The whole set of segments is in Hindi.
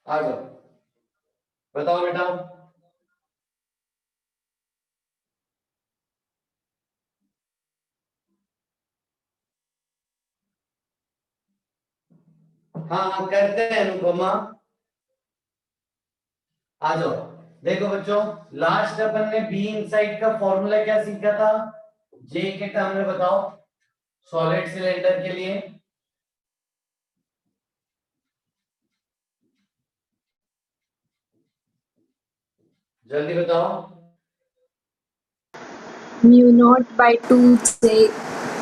आ जाओ, बताओ बेटा। हाँ हाँ करते हैं अनुपमा, आ जाओ। देखो बच्चों, लास्ट अपन ने बी इनसाइड का फॉर्मूला क्या सीखा था, जे के टर्म में बताओ, सॉलिड सिलेंडर के लिए। जल्दी बताओ। mu naught by 2 J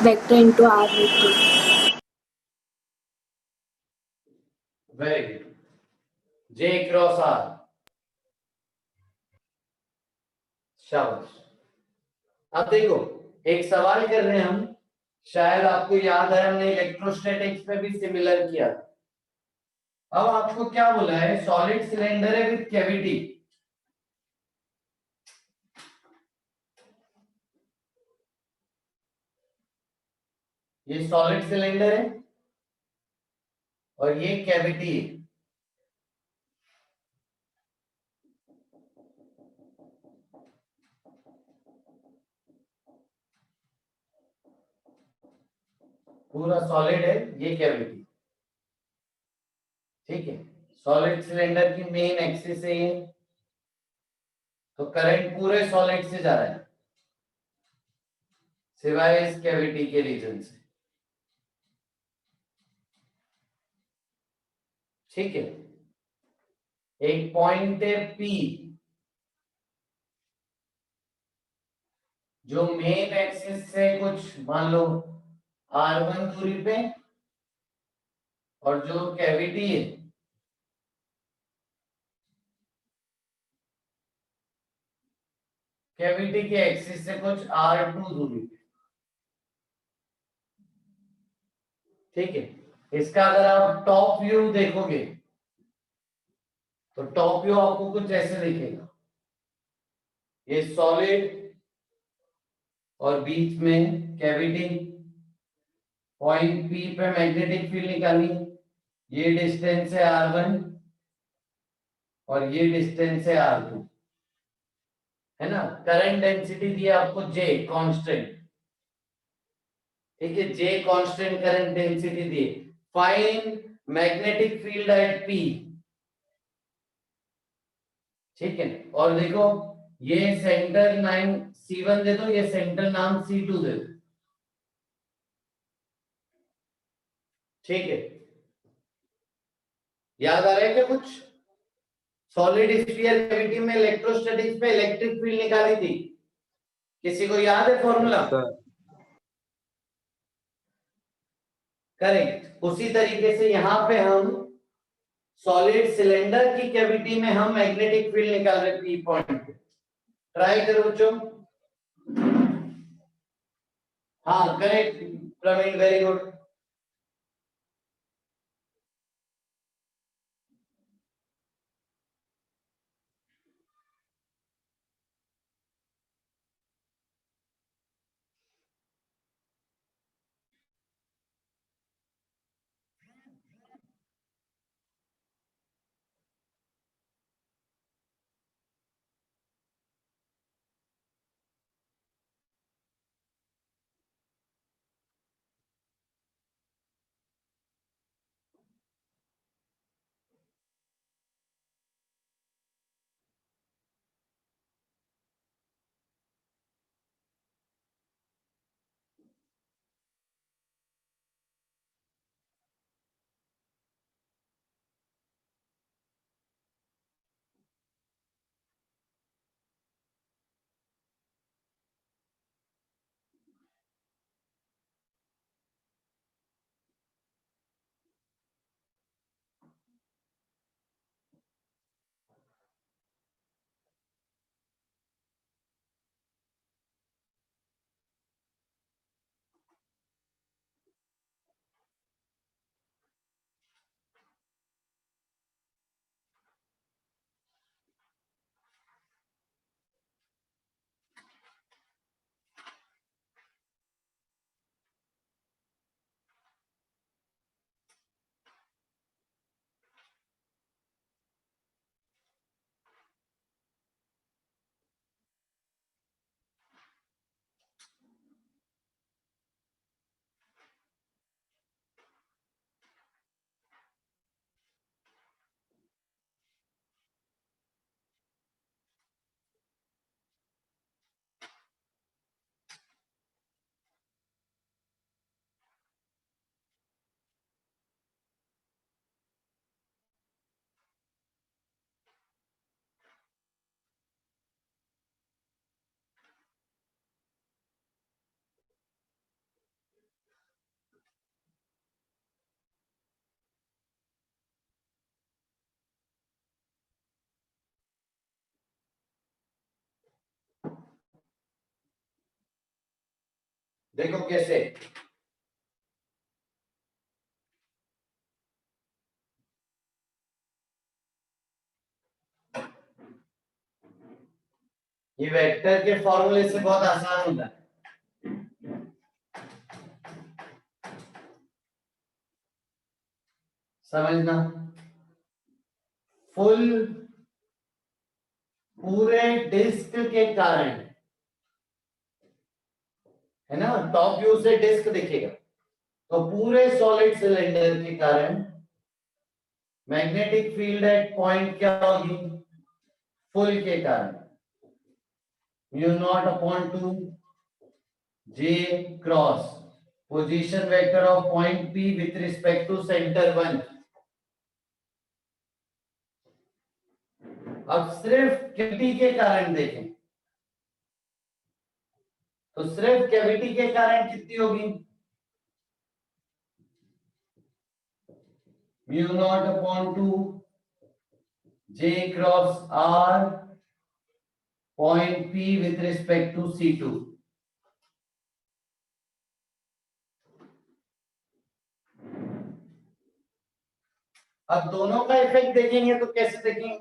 vector into R vector. Very good, J cross R, शाबाश। अब देखो, एक सवाल कर रहे हैं हम, शायद आपको याद है हमने इलेक्ट्रोस्टैटिक्स में भी सिमिलर किया था। अब आपको क्या बोला है, सॉलिड सिलेंडर है विद कैविटी, ये सॉलिड सिलेंडर है और ये कैविटी है। पूरा सॉलिड है, ये कैविटी, ठीक है। सॉलिड सिलेंडर की मेन एक्सिस है ये, तो करंट पूरे सॉलिड से जा रहा है सिवाय इस कैविटी के रीजन से, ठीक है। एक पॉइंट है पी, जो मेन एक्सिस से कुछ मान लो R1 दूरी पे, और जो कैविटी है कैविटी के एक्सिस से कुछ R2 दूरी पे, ठीक है। इसका अगर आप टॉप व्यू देखोगे तो टॉप व्यू आपको कुछ ऐसे दिखेगा, ये सॉलिड और बीच में कैविटी, पॉइंट पी पे मैग्नेटिक फील्ड निकाली, ये डिस्टेंस है R1 और ये डिस्टेंस है R2, है ना। करंट डेंसिटी दी है आपको J कांस्टेंट, ठीक है, J कांस्टेंट करंट डेंसिटी दी है। Find magnetic field eight P, ठीक है। और देखो, ये सेंटर नाम C1 दे दो, ये सेंटर नाम C2 दे दो, ठीक है। याद आ रहा है क्या कुछ? सॉलिड स्फीयर कैविटी में इलेक्ट्रोस्टैटिक्स पे इलेक्ट्रिक फील्ड निकाली थी, किसी को याद है फॉर्मूला? करेक्ट। उसी तरीके से यहां पे हम सॉलिड सिलेंडर की कैविटी में हम मैग्नेटिक फील्ड निकाल रहे पी पॉइंट पे। ट्राई करो बच्चों। हाँ करेक्ट प्रवीण, वेरी गुड। देखो कैसे, ये वेक्टर के फॉर्मूले से बहुत आसान होता है। समझना, फुल पूरे डिस्क के कारण, है ना, टॉप व्यू से डिस्क दिखेगा, तो पूरे सॉलिड सिलेंडर के कारण मैग्नेटिक फील्ड एट पॉइंट क्या होगी, फुल के कारण mu naught upon 2 J cross position vector of point P with respect to centre 1। अब सिर्फ कैविटी के कारण देखें, तो सिर्फ कैविटी के कारण कितनी होगी, mu naught upon 2 J cross R point P with respect to C2। अब दोनों का इफेक्ट देखेंगे तो कैसे देखेंगे,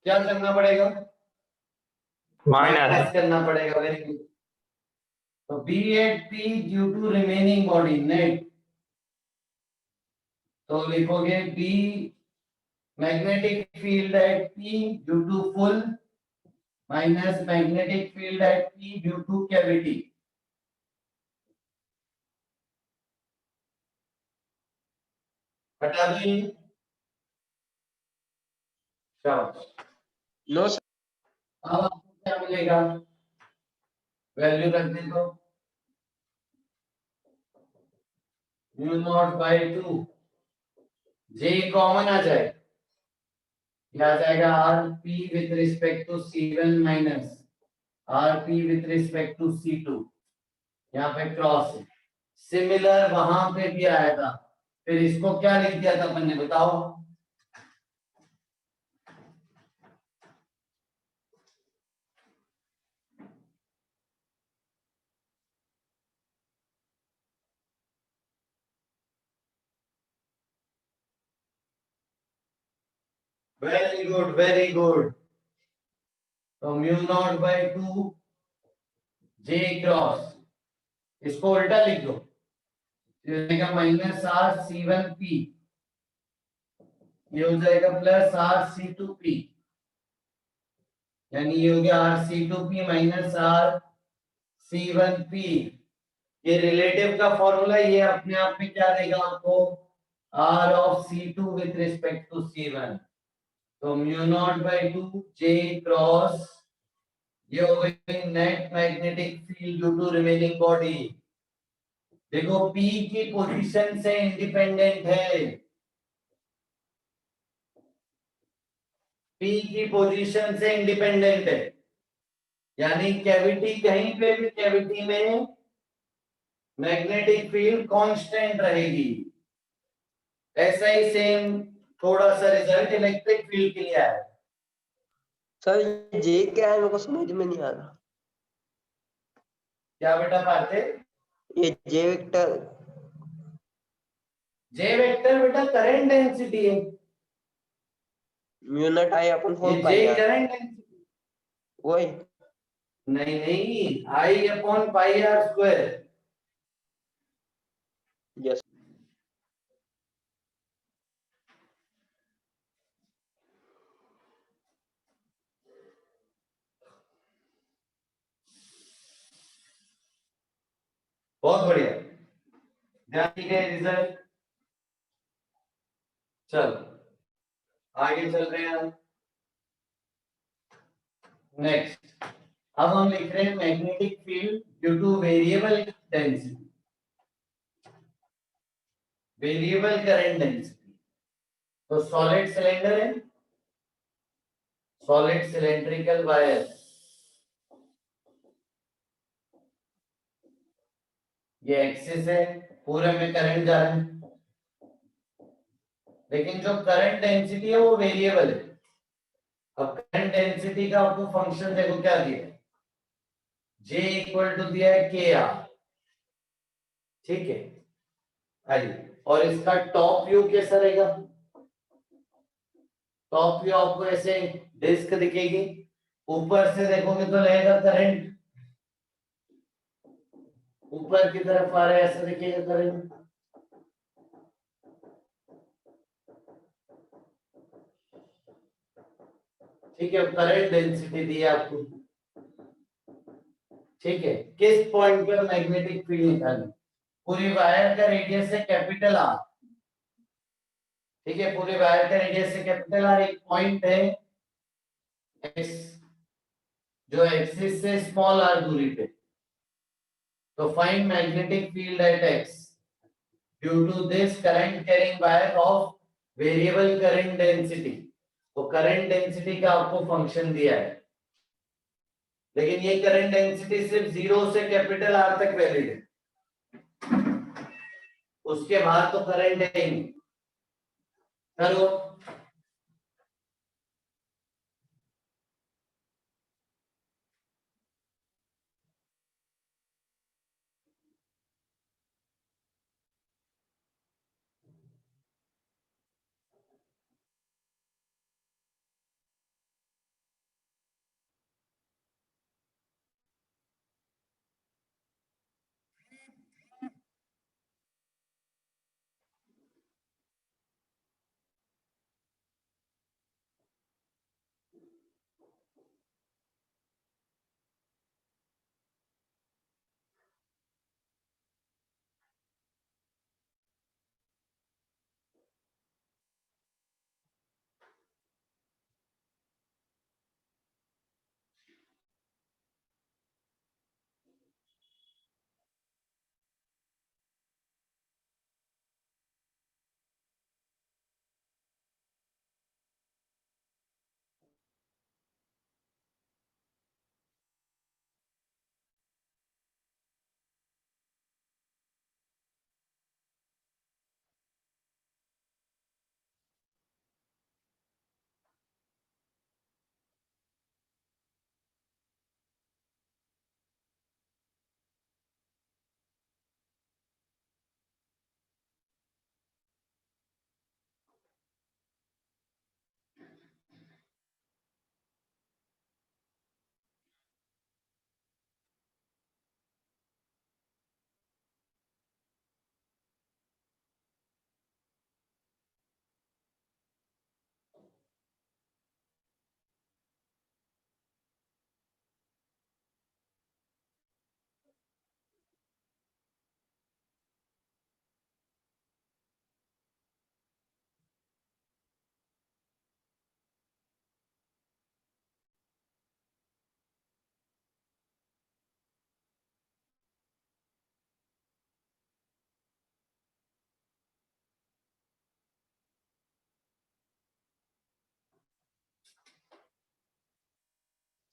क्या करना पड़ेगा, माइनस करना पड़ेगा। Very good. तो B at P due to remaining body net, तो लिखोगे B magnetic field at P due to full minus magnetic field at P due to cavity. हटा दो ये, नो सर। अब आपको क्या मिलेगा, वैल्यू रख दे दो, mu naught by 2 J common आ जाए, ये आ जाएगा R P with respect to C1 minus R P with respect to C2। यहाँ पे क्रॉस है, सिमिलर वहां पे भी आया था, फिर इसको क्या लिख दिया था अपन ने, बताओ। Very good very good. तो mu naught by 2 J cross, इसको उल्टा लिख दो, ये हो जाएगा माइनस आर C1P, ये हो जाएगा प्लस आर C2P, यानी ये हो गया are C2P minus are C1P। ये रिलेटिव का फॉर्मूला, ये अपने आप में क्या देगा आपको, R of C2 with respect to C1। तो mu naught by 2 J cross, ये हो गई net magnetic field due to remaining body. देखो P की पोजीशन से इंडिपेंडेंट है, P की पोजीशन से इंडिपेंडेंट है, यानी कैविटी कहीं पे भी कैविटी में मैग्नेटिक फील्ड कांस्टेंट रहेगी। ऐसा ही सेम थोड़ा सा रिजल्ट इलेक्ट्रिक फील्ड के लिए आया। सर जे क्या है, मेरे को समझ में नहीं आ रहा। क्या बेटा पाते, ये जे वेक्टर, जे वेक्टर बेटा करंट डेंसिटी है, म्यू नॉट आई अपन ये 4 J pi R, current density, वही। नहीं नहीं, I upon pi R square. Yes. बहुत बढ़िया, ध्यान दीजिए रिजल्ट। चलो आगे चल रहे हैं, नेक्स्ट। अब हम लिख रहे हैं magnetic field due two variable density, variable current density. तो सॉलिड सिलेंडर है, सॉलिड सिलेंड्रिकल वायर, ये एक्सिस है, पूरे में करंट जा रहा है, लेकिन जो करंट डेंसिटी है वो वेरिएबल है। अब करंट डेंसिटी का आपको फंक्शन देखो क्या दिया है, J इक्वल टू दिया है के आर, ठीक है। आइए, और इसका टॉप व्यू कैसा रहेगा? टॉप व्यू आपको ऐसे डिस्क दिखेगी, ऊपर से देखोगे तो रहेगा करंट, ऊपर की तरफ आ रहा है, ऐसा दिखेगा करंट। ठीक है, करंट डेंसिटी दी है आपको, ठीक है। किस पॉइंट पर मैग्नेटिक फील्ड निकालनी? पूरी वायर का रेडियस है कैपिटल आर, ठीक है, पूरे वायर का रेडियस है कैपिटल आर, एक पॉइंट है एक्स जो एक्सिस से स्मॉल आर दूरी पे, तो find magnetic field at X due to this current carrying wire of variable current density. तो करंट डेंसिटी का आपको फंक्शन दिया है, लेकिन ये करंट डेंसिटी सिर्फ 0 से कैपिटल आर तक वैलिड है, उसके बाहर तो करंट है ही नहीं। करो,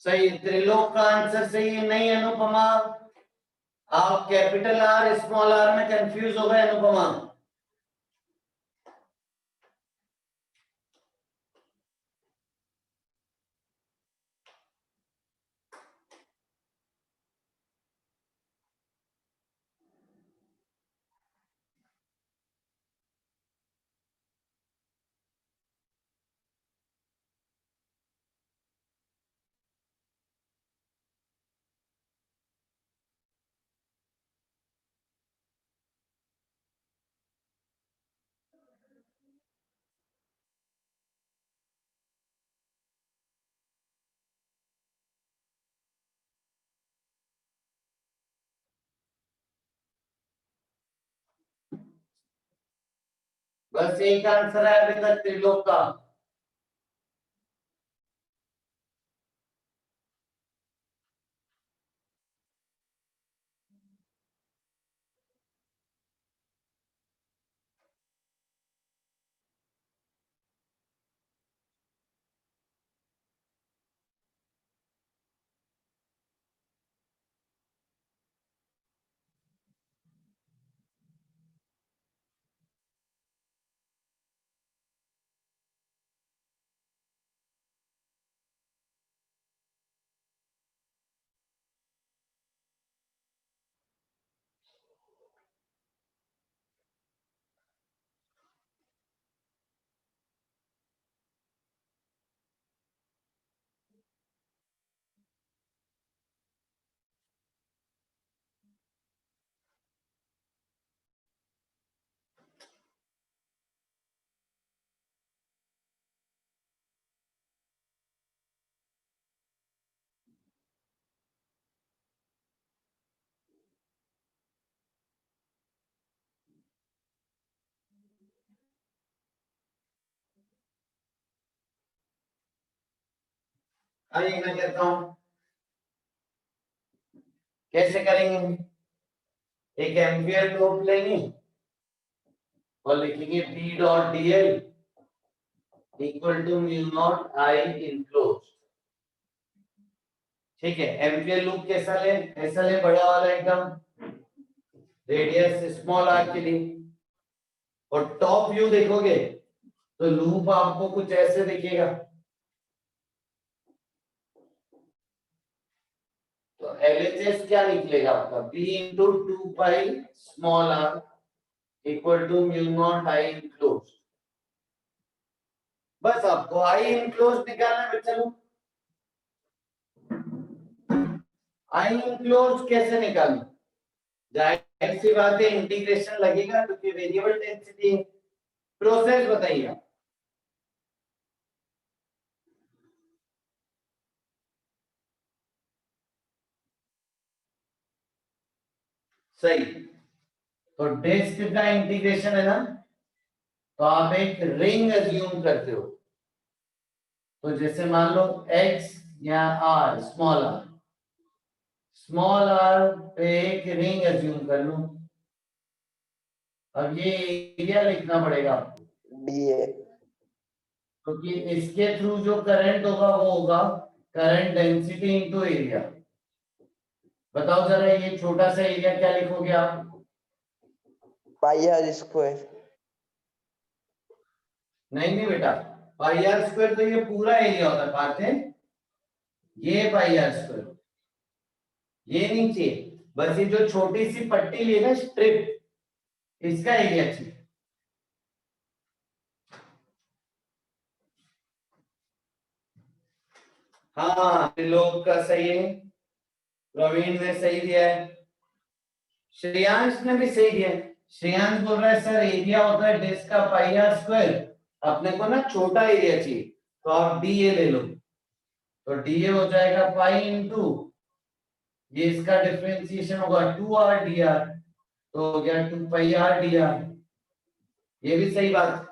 सही, त्रिलोक का आंसर सही है। नहीं अनुपमा, आप कैपिटल आर स्मॉल आर में कंफ्यूज हो गए अनुपमा। बस एक आंसर है अभी तक त्रिलोक का। आइए मैं कहता हूं कैसे करेंगे। एक एम्पियर लूप लेंगे और लिखेंगे B dot DL equal to mu naught I enclose. ठीक है, एम्पियर लूप कैसा ले, ऐसा ले बड़ा वाला एकदम, रेडियस स्मॉल आर के लिए। और टॉप व्यू देखोगे तो लूप आपको कुछ ऐसे दिखेगा। तो एलएचएस क्या निकलेगा आपका, B into two pi small R equal to mu naught I enclose. बस आपको आई इनक्लोज निकालना है बच्चा लोग। आई इनक्लोज कैसे निकालना, जाहिर सी बात है इंटीग्रेशन लगेगा क्योंकि वेरिएबल डेंसिटी। प्रोसेस बताइए आप। सही, तो डिस्क का इंटीग्रेशन है ना, तो आप एक रिंग अज्यूम करते हो। तो जैसे मान लो x या r, स्मॉल आर पे एक रिंग अज्यूम कर लो। अब ये एरिया लिखना पड़ेगा आपको, डीए, क्योंकि इसके थ्रू जो करंट होगा वो होगा करंट डेंसिटी इनटू एरिया। बताओ जरा ये छोटा सा एरिया क्या लिखोगे आप। पाई आर स्क्वायर। नहीं नहीं बेटा, पाई आर स्क्वायर तो ये पूरा एरिया होता है पार्थ है, ये पाई आर स्क्वायर, ये नीचे बस ये जो छोटी सी पट्टी ली है ना स्ट्रिप, इसका एरिया चाहिए। हाँ लोग का सही है, प्रवीण ने सही दिया है, श्रेयांश ने भी सही दिया है। श्रेयांश बोल रहा है सर एरिया होता है डिस्क का पाई आर स्क्वायर, अपने को ना छोटा एरिया चाहिए, तो आप डी ए ले लो। तो डी ए हो जाएगा पाई इंटू, ये इसका डिफरेंशिएशन होगा टू आर डी आर, तो हो गया two pi R D R. ये भी सही बात,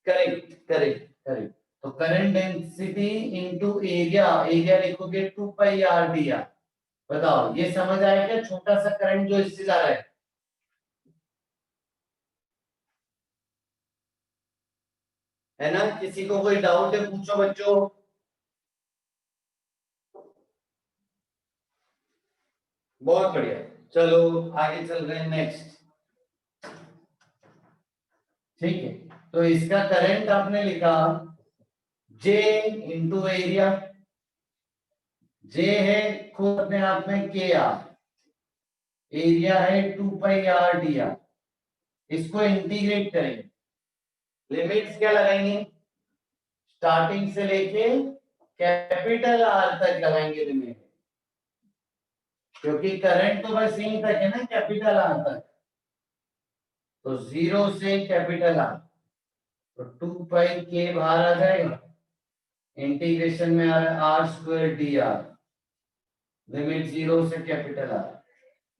करेक्ट करेक्ट करेक्ट। तो current density into area, area लिखोगे two pi R D R. बताओ ये समझ आया क्या, छोटा सा करंट जो इससे जा रहा है ना। किसी को कोई डाउट है पूछो बच्चों। बहुत बढ़िया, चलो आगे चल रहे हैं नेक्स्ट। ठीक है, तो इसका करंट आपने लिखा जे इंटू एरिया, जे है खुद अपने आप में के आर, एरिया है two pi R D R. इसको इंटीग्रेट करेंगे, लिमिट्स क्या लगाएंगे, स्टार्टिंग से लेके कैपिटल आर तक लगाएंगे लिमिट, क्योंकि करंट तो बस यहीं तक है ना कैपिटल आर तक। तो जीरो से कैपिटल आर, तो टू पाई के बाहर आ जाएगा, इंटीग्रेशन में आ रहा है R square D R, limit zero से कैपिटल आर।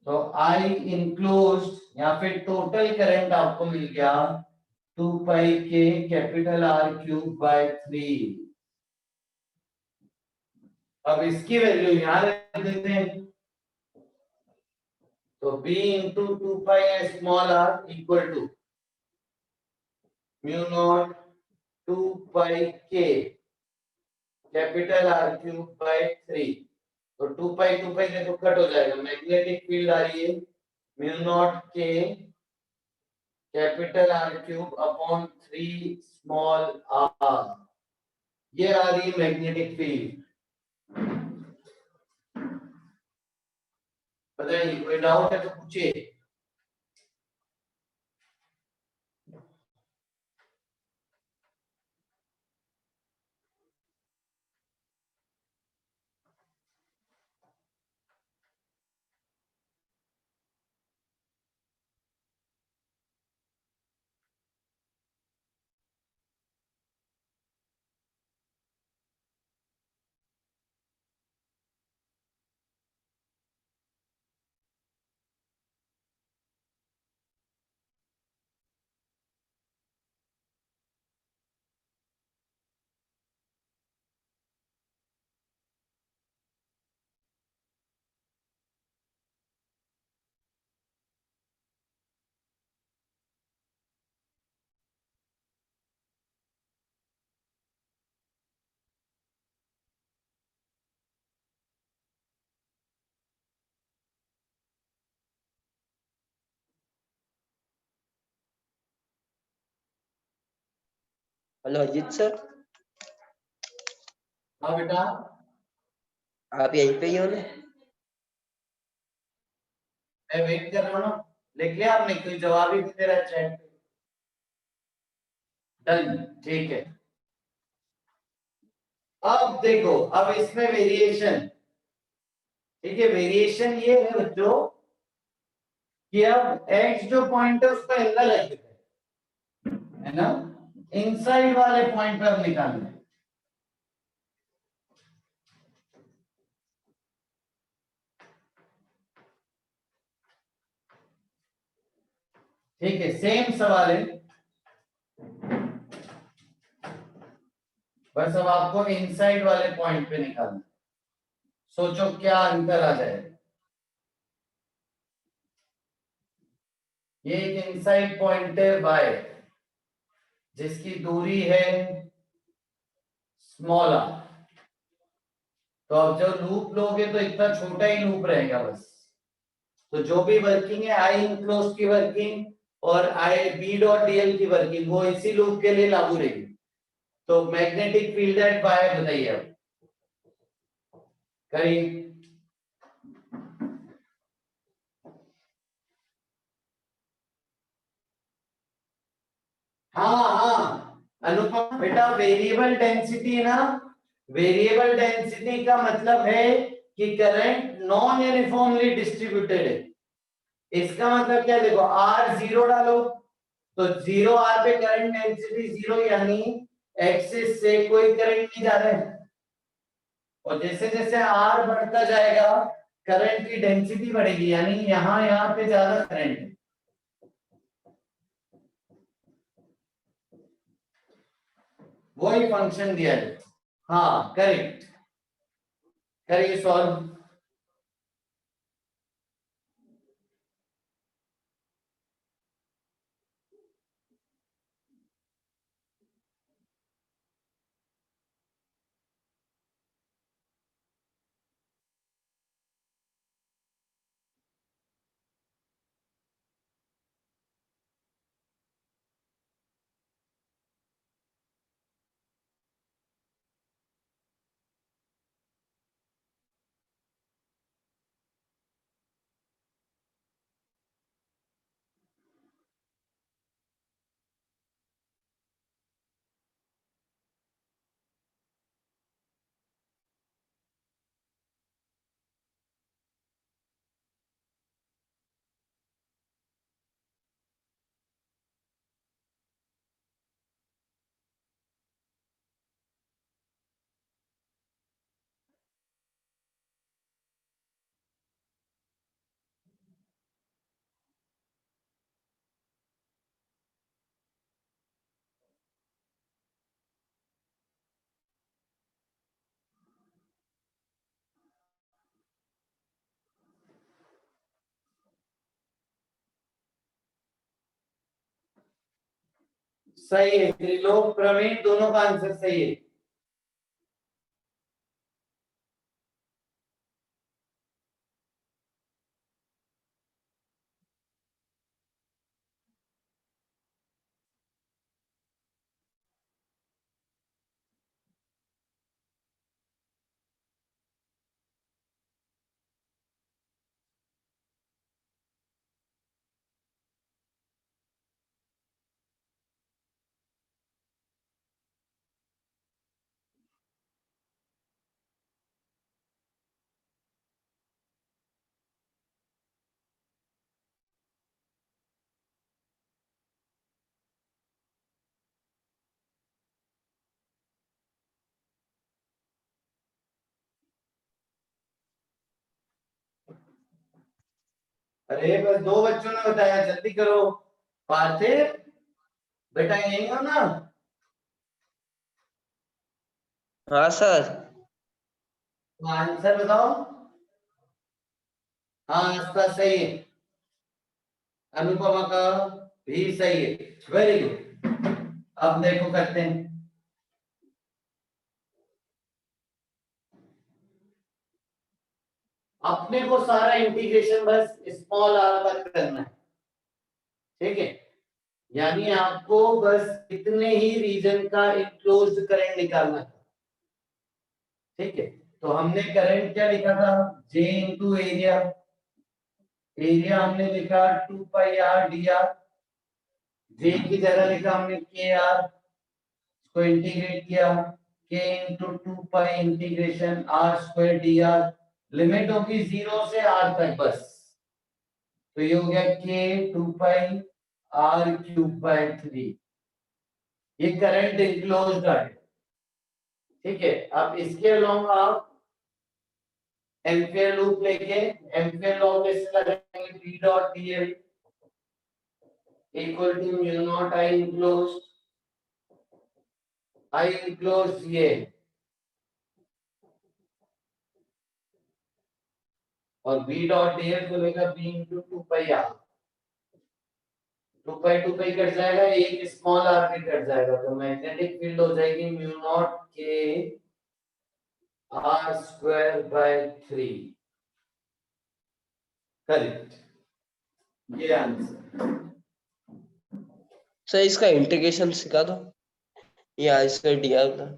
तो आई इनक्लोज या फिर टोटल करंट आपको मिल गया टू पाई के कैपिटल आर क्यूब बाय 3। अब इसकी वैल्यू यहां रख देते हैं, तो b into two pi small R equal to mu naught two pi के कैपिटल आर क्यूब बाय 3। तो टू पाई देखो कट हो जाएगा, मैग्नेटिक फील्ड आ रही है mu naught K capital R cube upon 3 small R, ये आ रही है मैग्नेटिक फील्ड। बताइए कोई डाउट है तो पूछिए। हेलो अजीत सर, हाँ बेटा, आप यहीं पे ही हो ना? मैं वेट कर रहा हूँ ना। लिख लिया आपने? कोई जवाब ही नहीं दे रहा चैट पे। डन, ठीक है। अब देखो, अब इसमें वेरिएशन, ठीक है, वेरिएशन ये है बच्चों कि अब एक्स जो पॉइंट है उसका एंगल है ना, इनसाइड वाले पॉइंट पे अब निकालना है। ठीक है, सेम सवाल है, बस अब आपको इनसाइड वाले पॉइंट पे निकालना है। सोचो क्या अंतर आ जाएगा। ये एक इनसाइड पॉइंट है y, जिसकी दूरी है स्मॉल r। तो अब जो लूप लोगे तो इतना छोटा ही लूप रहेगा बस। तो जो भी वर्किंग है आई इनक्लोज की वर्किंग और आई बी डॉट डीएल की वर्किंग वो इसी लूप के लिए लागू रहेगी। तो मैग्नेटिक फील्ड एट y बताइए अब, करिए। हाँ हाँ अनुपम बेटा, वेरिएबल डेंसिटी है ना, वेरिएबल डेंसिटी का मतलब है कि करंट नॉन यूनिफॉर्मली डिस्ट्रीब्यूटेड है। इसका मतलब क्या, देखो आर जीरो डालो तो जीरो आर पे करंट डेंसिटी जीरो, यानी एक्सिस से कोई करंट नहीं जा रहा है। और जैसे जैसे आर बढ़ता जाएगा करंट की डेंसिटी बढ़ेगी, यानी यहाँ पे ज्यादा करंट है। वही फंक्शन दिया है। हाँ करेक्ट, करिए सॉल्व। सही है, त्रिलोक प्रवीण दोनों का आंसर सही है। अरे बस दो बच्चों ने बताया, जल्दी करो। पार्थिव बेटा यही हो ना? हाँ सर। तो आंसर बताओ। हाँ इसका सही है, अनुपमा का भी सही है, वेरी गुड। अब देखो करते हैं, अपने को सारा इंटीग्रेशन बस स्मॉल आर पर करना है, ठीक है। यानी आपको बस इतने ही रीजन का इनक्लोज्ड करंट निकालना है। ठीक है, तो हमने करंट क्या लिखा था, J इंटू एरिया। एरिया हमने लिखा 2 पाई आर डी आर। J की जगह लिखा हमने के आर, इसको इंटीग्रेट किया, K into 2 pi integration R square D R. Limit होगी 0 से r तक बस। तो ये हो गया K 2 पाई आर क्यूब बाय 3। ये करंट इनक्लोज्ड है। ठीक है, अब इसके अलावा आप एम्पियर लूप लेके एम्पियर लॉ कैसे लगाएंगे, B dot dl equal to mu naught I enclosed. I enclosed ये और B डॉट dl को लेगा B into 2 pi r। 2 pi cut जाएगा, एक स्मॉल r भी कट जाएगा, तो मैग्नेटिक फील्ड हो जाएगी mu naught K r square by 3। Correct, ये आंसर। सर इसका इंटीग्रेशन सिखा दो, ये आर स्क्वायर डी आर था।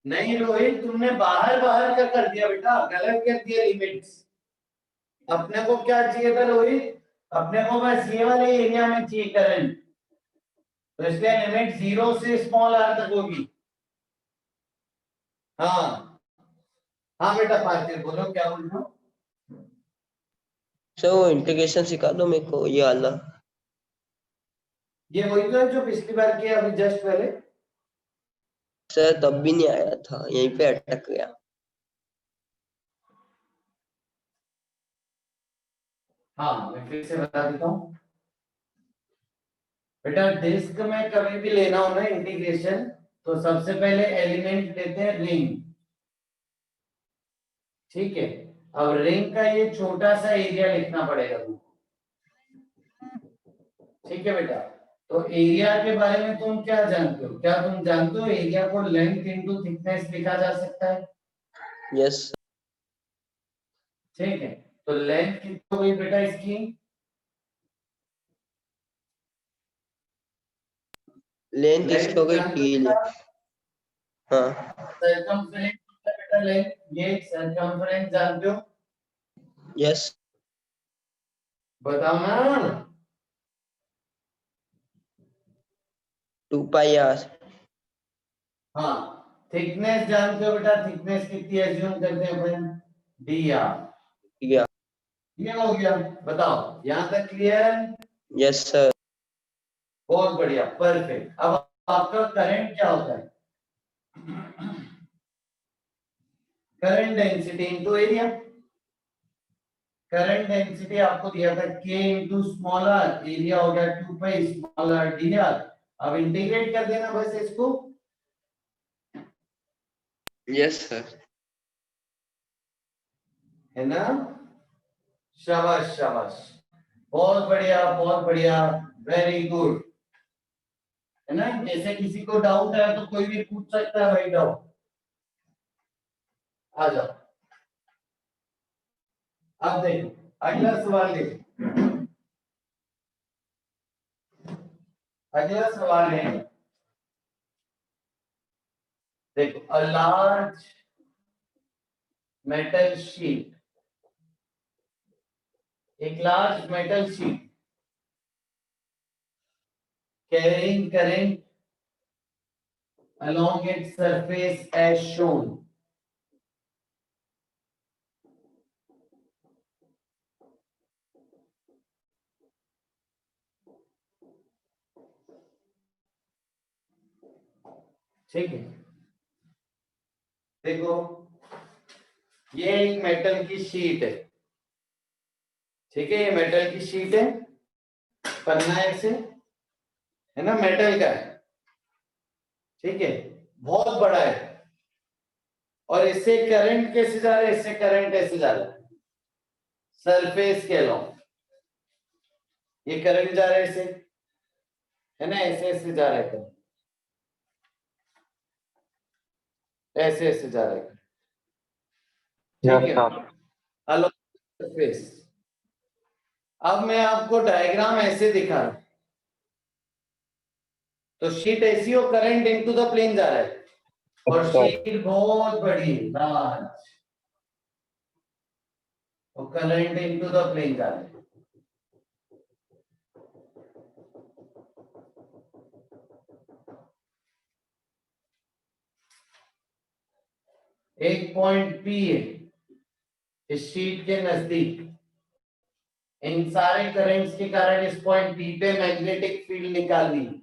नहीं रोहित, तुमने बाहर बाहर क्या कर दिया बेटा, गलत कर दिया लिमिट्स। अपने को क्या चाहिए था रोहित, अपने को बस ये वाले एरिया में चाहिए करंट, तो इसलिए लिमिट 0 से स्मॉल r तक होगी। हाँ हाँ बेटा पार्थिव बोलो, क्या बोल रहे हो। सर वो इंटीग्रेशन सिखा दो मेरे को, ये वाला। ये वही तो है जो पिछली बार किया अभी जस्ट पहले। सर तब भी नहीं आया था, यहीं पे अटक गया। हाँ मैं फिर से बता देता हूँ बेटा, डिस्क में कभी भी लेना हो ना इंटीग्रेशन, तो सबसे पहले एलिमेंट लेते हैं रिंग। ठीक है, अब रिंग का ये छोटा सा एरिया लिखना पड़ेगा तुमको। ठीक है बेटा, तो एरिया के बारे में तुम क्या जानते हो, क्या तुम जानते हो एरिया को लेंथ इनटू थिकनेस लिखा जा सकता है। यस। ठीक है, तो लेंथ कितनी हो गई बेटा इसकी, लेंथ इसकी हो लेंथ गई जानते हो टी। बेटा, हाँ। सरकमफ्रेंस बेटा लेंथ, ये सरकमफ्रेंस जानते हो, यस। बताओ ना। 2 पाई आर। हाँ, थिकनेस जानते हो बेटा, थिकनेस कितनी एज्यूम करते हैं अपन, डी आर। या। ये हो गया, बताओ यहां तक क्लियर है। Yes sir. बहुत बढ़िया, परफेक्ट। अब आपका करंट क्या होता है, current density into area. Current density आपको दिया था K into small R, area हो गया 2 pi small R D R. अब इंटीग्रेट कर देना बस इसको, यस सर। है ना। शाबाश शाबाश, बहुत बढ़िया बहुत बढ़िया, वेरी गुड। है ना, जैसे किसी को डाउट है तो कोई भी पूछ सकता है भाई डाउट। आ जाओ, अब देखो अगला सवाल देखो। अगला सवाल है, देखो अ लार्ज मेटल शीट, एक large metal sheet carrying current along its surface as shown. ठीक है, देखो ये एक मेटल की शीट है। ठीक है, ये मेटल की शीट है, पन्ना है इसे, है ना, मेटल का है। ठीक है, बहुत बड़ा है, और इससे करंट कैसे जा रहा है, इससे करंट ऐसे जा रहा है सरफेस के अलॉन्ग। ये करंट जा रहा है इसे, है ना, ऐसे ऐसे जा रहा है करंट, ऐसे ऐसे जा रहा है। ठीक है, along the surface. अब मैं आपको डायग्राम ऐसे दिखा रहा हूं, तो शीट ऐसी हो, करंट इनटू द प्लेन जा रहा है और शीट बहुत बड़ी लार्ज, तो करंट इनटू द प्लेन जा रहा है। एक पॉइंट पी है इस शीट के नजदीक, इन सारे करंट्स के कारण इस पॉइंट पी पे मैग्नेटिक फील्ड निकालनी है।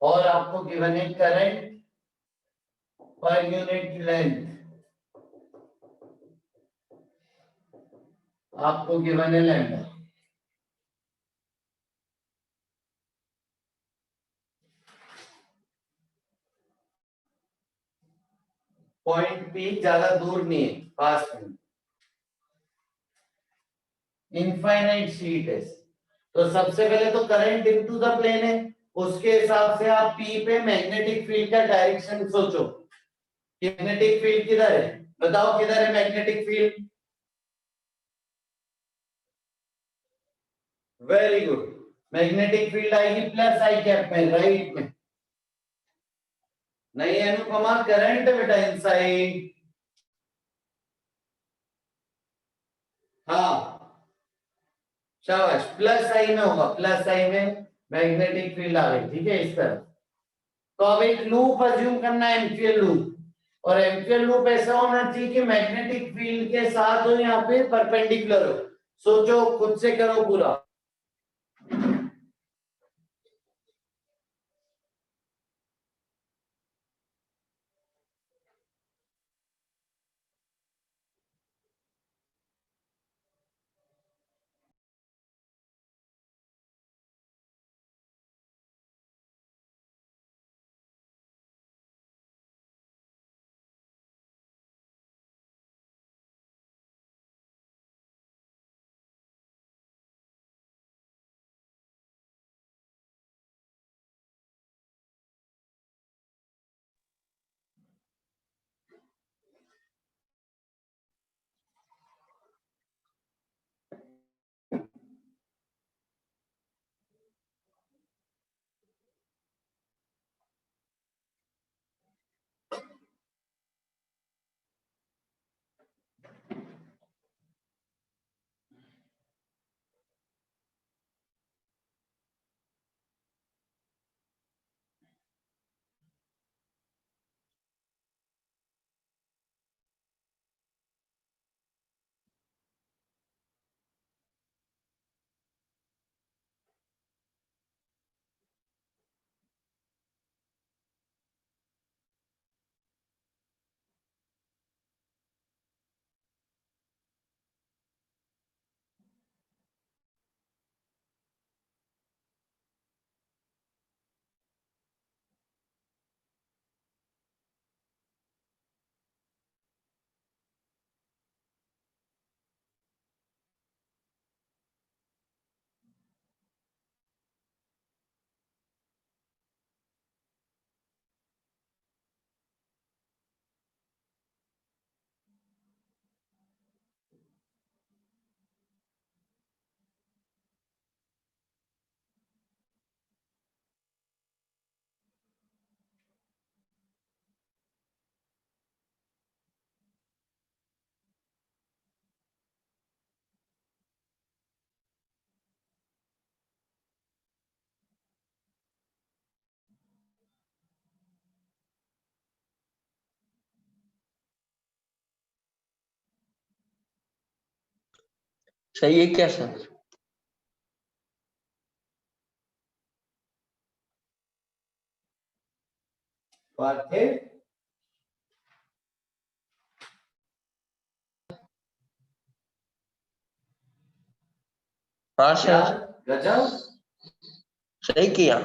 और आपको गिवन है करंट पर यूनिट लेंथ, आपको गिवन है लैम्डा। पॉइंट पी ज्यादा दूर नहीं है, पास में, इनफाइनाइट शीट है। तो सबसे पहले तो करंट इनटू द प्लेन है, उसके हिसाब से आप पी पे मैग्नेटिक फील्ड का डायरेक्शन सोचो कि मैग्नेटिक फील्ड किधर है, बताओ किधर है magnetic field. Very good, magnetic field आएगी प्लस आई कैप में, राइट में। नहीं अनुपमा, करंट बेटा इनसाइड, हाँ शाबाश, प्लस आई में होगा, प्लस आई में मैग्नेटिक फील्ड आ गई, ठीक है इस तरह। तो अब एक लूप अज्यूम करना है, एम्पियर लूप, और एम्पियर लूप ऐसा होना चाहिए कि मैग्नेटिक फील्ड के साथ हो, यहाँ पे परपेंडिकुलर हो। सोचो, खुद से करो पूरा। सही है क्या सर? बात है, हाँ क्या सर, गजब, सही किया।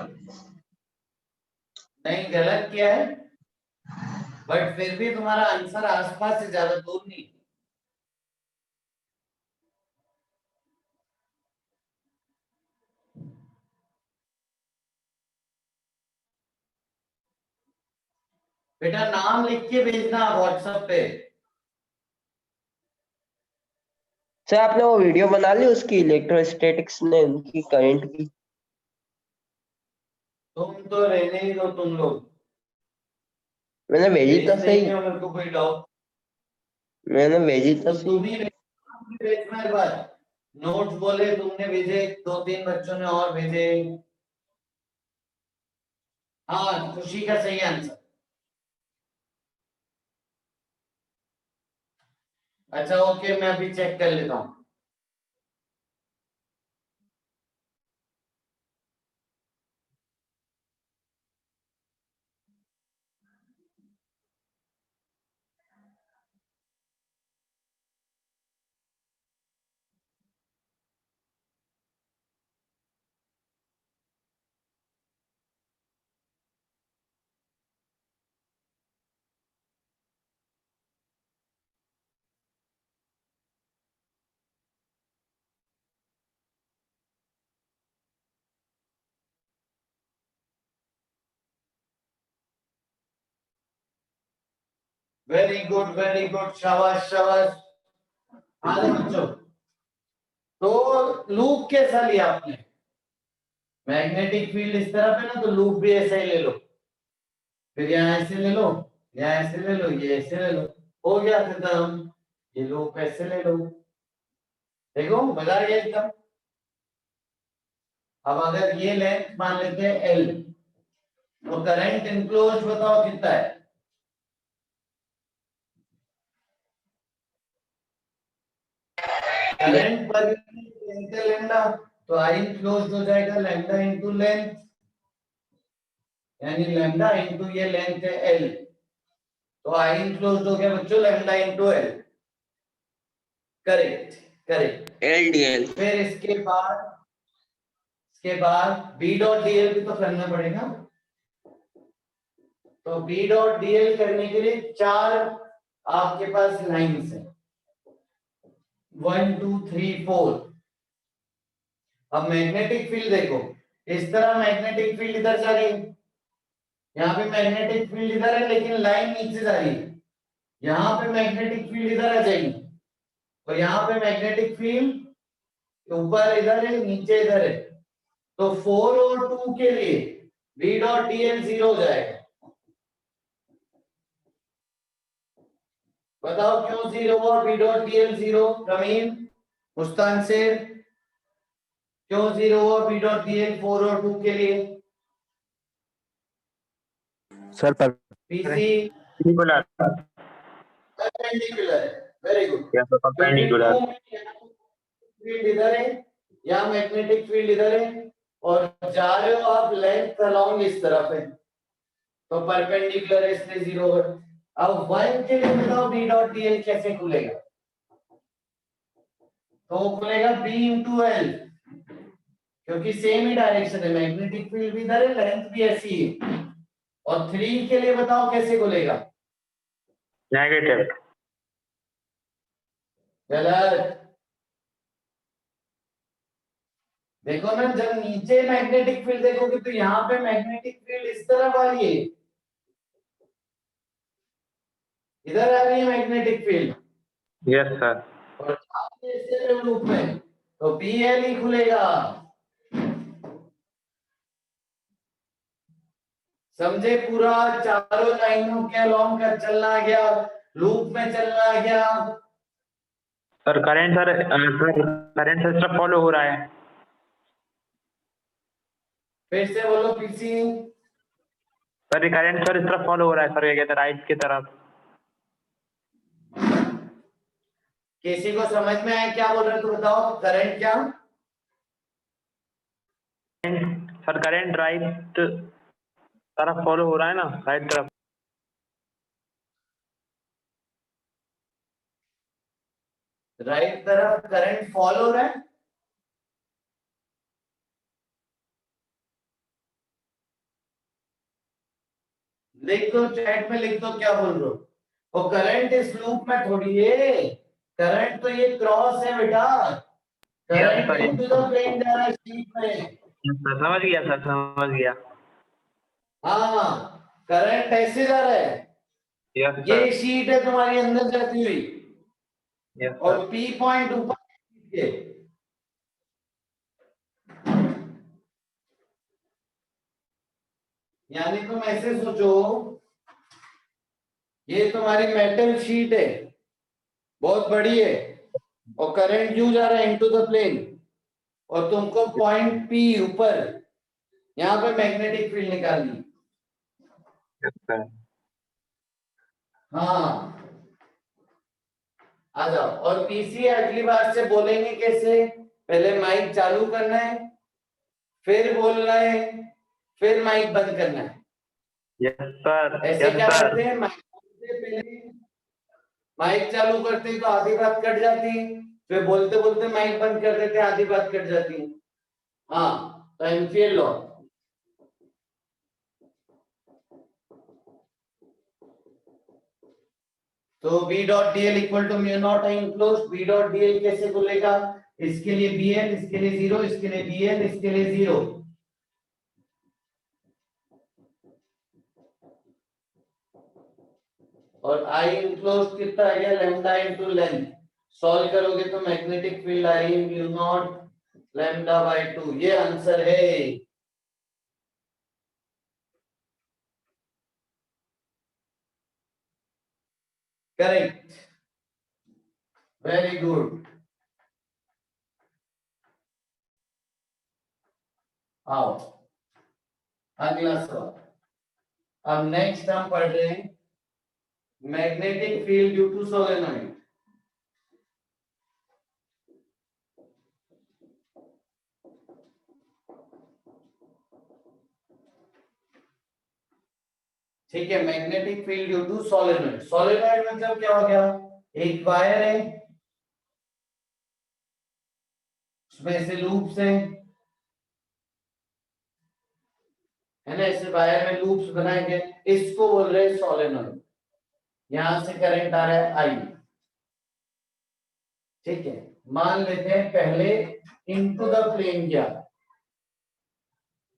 नहीं गलत किया है, बट फिर भी तुम्हारा आंसर आसपास से ज्यादा दूर नहीं। बेटा नाम लिख के भेजना व्हाट्सएप पे। सर आपने वो वीडियो बना ली उसकी इलेक्ट्रोस्टैटिक्स ने उनकी करंट की? तुम तो रहने ही दो तुम लोग, मैंने भेजी तो भेजने सही, में मेरे को कोई डाउट। मैंने भेजी तो तो सही। तुम ही भेजना एक बार। नोट्स बोले तुमने भेजे, 2-3 बच्चों ने और भेजे। हाँ खुशी का सही आंसर। अच्छा ओके, मैं अभी चेक कर लेता हूँ। वेरी गुड, शाबाश शाबाश। हाँ बच्चों, तो लूप कैसा लिया आपने? मैग्नेटिक फील्ड इस तरफ है ना, तो लूप भी ऐसा ही ले लो। फिर यहाँ ऐसे ले लो, यहाँ ऐसे ले लो, ये ऐसे ले लो, हो गया खत्म। ये लूप ऐसे ले लो। देखो मजा आ गया एकदम। अब अगर ये लेंथ मान लेते हैं एल, तो करंट इनक्लोज बताओ कितना है? करंट पर लेंथ है लैम्डा, तो आई इनक्लोज हो जाएगा लैम्डा इनटू लेंथ, यानी लैम्डा इनटू ये लेंथ है एल, तो आई इनक्लोज हो गया बच्चों lambda into L. Correct correct. LDL. फिर इसके बाद बी डॉट डीएल भी तो करना पड़ेगा। तो बी डॉट डीएल करने के लिए 4 आपके पास लाइंस है, 1 2 3 4। अब मैग्नेटिक फील्ड देखो, इस तरह मैग्नेटिक फील्ड इधर जा रही है, यहाँ पे मैग्नेटिक फील्ड इधर है लेकिन लाइन नीचे जा रही है। यहाँ पे मैग्नेटिक फील्ड इधर आ जाएगी, तो यहाँ पे मैग्नेटिक फील्ड ऊपर इधर है नीचे इधर है, तो 4 और 2 के लिए बी डॉट डीएल 0 हो जाएगा। बताओ क्यों 0 हुआ B dot DL 0? Praveen, Mustan से, क्यों 0 हुआ बी डॉट डीएल 4 और 2 के लिए? सर पर पीसी perpendicular. परपेंडिकुलर है, वेरी गुड। Yes, sir, क्योंकि perpendicular. 2 फील्ड इधर है, या मैग्नेटिक फील्ड इधर है, और जा रहे हो आप लेंथ अलोंग इस तरफ है, तो परपेंडिकुलर है इसलिए 0 है। अब 1 के लिए बताओ बी डॉट डीएल कैसे खुलेगा? तो वो खुलेगा बी इंटू एल, क्योंकि सेम ही डायरेक्शन है, मैग्नेटिक फील्ड भी इधर है, लेंथ भी ऐसी है। और 3 के लिए बताओ कैसे खुलेगा? Negative. गलत। देखो ना, जब नीचे मैग्नेटिक फील्ड देखोगे तो यहाँ पे मैग्नेटिक फील्ड इस तरफ आ रही है, इधर आ रही है मैग्नेटिक फील्ड, Yes, sir. और आपके ऐसे लूप में तो बीएल ही खुलेगा। समझे? पूरा चारों लाइनों के अलोंग का चलना गया, लूप में चलना गया। सर करंट सर सिर्फ फॉलो हो रहा है। फिर से बोलो पीसी। सर ये करंट सर इस तरफ फॉलो हो रहा है सर, ये कहते हैं राइट की तरफ। किसी को समझ में आया क्या बोल रहे तो बताओ, करंट क्या? सर करंट राइट तरफ फॉलो हो रहा है ना, राइट तरफ। राइट तरफ करंट फॉलो हो रहा है। लिख दो चैट में, लिख दो क्या बोल रहे हो। वो करंट इस लूप में थोड़ी है, करंट तो ये क्रॉस है बेटा, करंट इनटू द प्लेन जा रहा है शीट में। सर समझ गया सर, समझ गया। हाँ करंट ऐसे जा रहा है, यस ये सर, शीट है तुम्हारी अंदर जाती हुई यस और सर, पी पॉइंट ऊपर के, यानी तुम ऐसे सोचो, ये तुम्हारी मेटल शीट है, बहुत बड़ी है, और करंट क्यों जा रहा है इनटू द प्लेन, और तुमको पॉइंट पी ऊपर यहाँ पे मैग्नेटिक फील्ड निकालनी है। यस सर, हाँ आ जाओ। और पीसी अगली बार से बोलेंगे कैसे, पहले माइक चालू करना है, फिर बोलना है, फिर माइक बंद करना है। यस सर, ऐसे यस क्या सर, करते हैं, माइक से पहले माइक चालू करते हैं तो आधी बात कट जाती है, फिर बोलते बोलते माइक बंद कर देते हैं, आधी बात कट जाती है। हाँ तो एम्पियर लॉ, तो B dot D L equal to mu naught I enclose. B dot D L कैसे बोलेगा, इसके लिए बी एल, इसके लिए जीरो, इसके लिए बी एल, इसके लिए जीरो, और आई इनक्लोज कितना आ गया, लैम्डा इनटू लेंथ। सॉल्व करोगे तो magnetic field I mu naught lambda by 2, ये आंसर है। Correct, very good. आओ अगला सवाल। अब नेक्स्ट हम पढ़ रहे हैं magnetic field due to solenoid. ठीक है, magnetic field due to solenoid. Solenoid मतलब क्या हो गया, एक वायर है, उसमें से लूप्स हैं, है ना, ऐसे वायर में लूप्स बनाए गए, इसको बोल रहे हैं सोलेनोइड। यहां से करंट आ रहा है आई। ठीक है, मान लेते हैं पहले इनटू द प्लेन किया,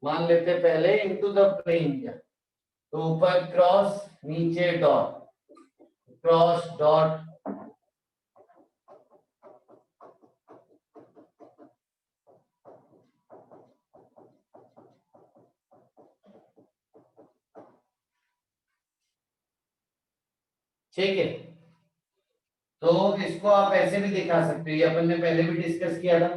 मान लेते हैं पहले इनटू द प्लेन किया, तो ऊपर क्रॉस नीचे डॉट, क्रॉस डॉट, ठीक है। तो इसको आप ऐसे भी दिखा सकते हो, ये अपन ने पहले भी डिस्कस किया था।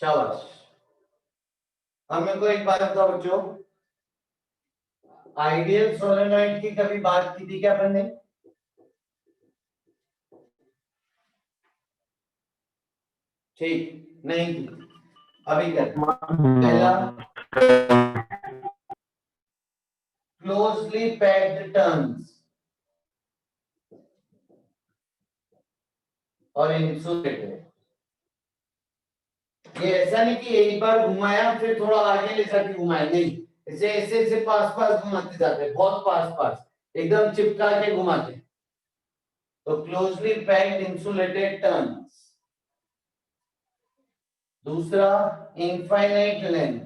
शाबाश। अब मेरे को एक बात बताओ बच्चों, आइडियल सोलेनोइड की कभी बात की थी क्या अपन ने? ठीक नहीं थी, अभी कर। पहला, क्लोजली पैक्ड टर्न्स और इंसुलेटेड। ये ऐसा नहीं कि एक बार घुमाया फिर थोड़ा आगे ले जाके घुमाया, नहीं, ऐसे ऐसे ऐसे पास पास घुमाते जाते हैं, बहुत पास पास एकदम चिपका के घुमाते हैं। तो क्लोजली पैक्ड इंसुलेटेड टर्न्स। दूसरा, इनफाइनाइट लेंथ।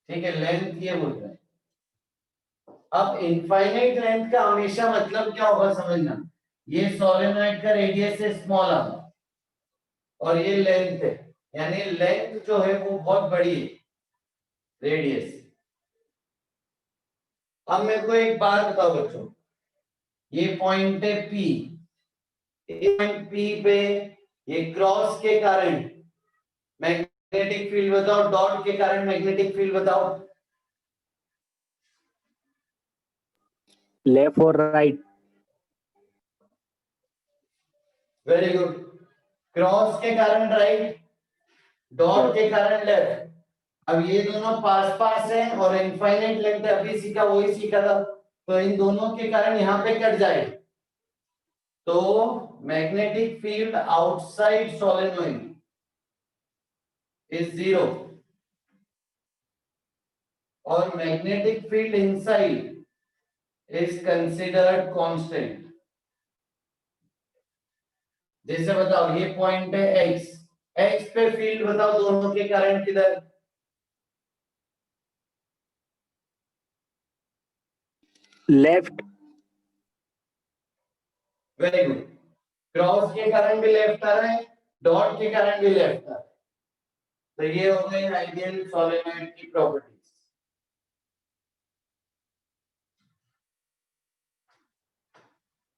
ठीक है, लेंथ ये बोल रहे हैं। अब इनफाइनाइट लेंथ का हमेशा मतलब क्या होगा समझना, ये सोलेनोइड का रेडियस है स्मॉल आर, और ये लेंथ है, यानी लेंथ जो है वो बहुत बड़ी है, रेडियस। अब मेरे को एक बात बताओ बच्चों, ये पॉइंट है पी, पॉइंट पी पे ये क्रॉस के कारण मैग्नेटिक फील्ड बताओ, डॉट के कारण मैग्नेटिक फील्ड बताओ। लेफ्ट और राइट। Very good. क्रॉस के कारण राइट, डॉट के कारण लेफ्ट। अब ये दोनों पास पास हैं और इनफाइनाइट लेंथ अभी सीखा वही सीखा था, तो इन दोनों के कारण यहाँ पे कट जाए, तो magnetic field outside solenoid is zero और magnetic field inside is considered constant. जैसे बताओ ये पॉइंट है एक्स, एक्स पे फील्ड बताओ दोनों के करंट किधर, लेफ्ट। Very good. क्रॉस के करंट भी लेफ्ट आ रहा है, डॉट के करंट भी लेफ्ट आ रहा है, तो ये हो गई आइडियल सोलेनॉइड की प्रॉपर्टीज।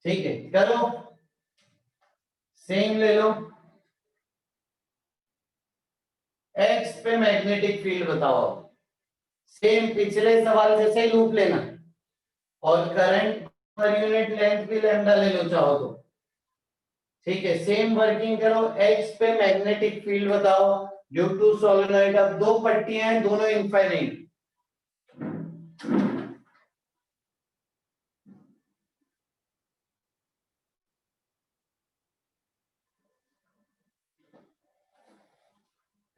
ठीक है, करो सेम ले लो, एक्स पे मैग्नेटिक फील्ड बताओ, सेम पिछले सवाल जैसे ही लूप लेना, और करंट पर यूनिट लेंथ भी लैम्डा ले लो चाहो तो। ठीक है, सेम वर्किंग करो, एक्स पे मैग्नेटिक फील्ड बताओ ड्यू टू सोलेनॉइड। अब दो पट्टियां हैं, दोनों इनफाइनाइट।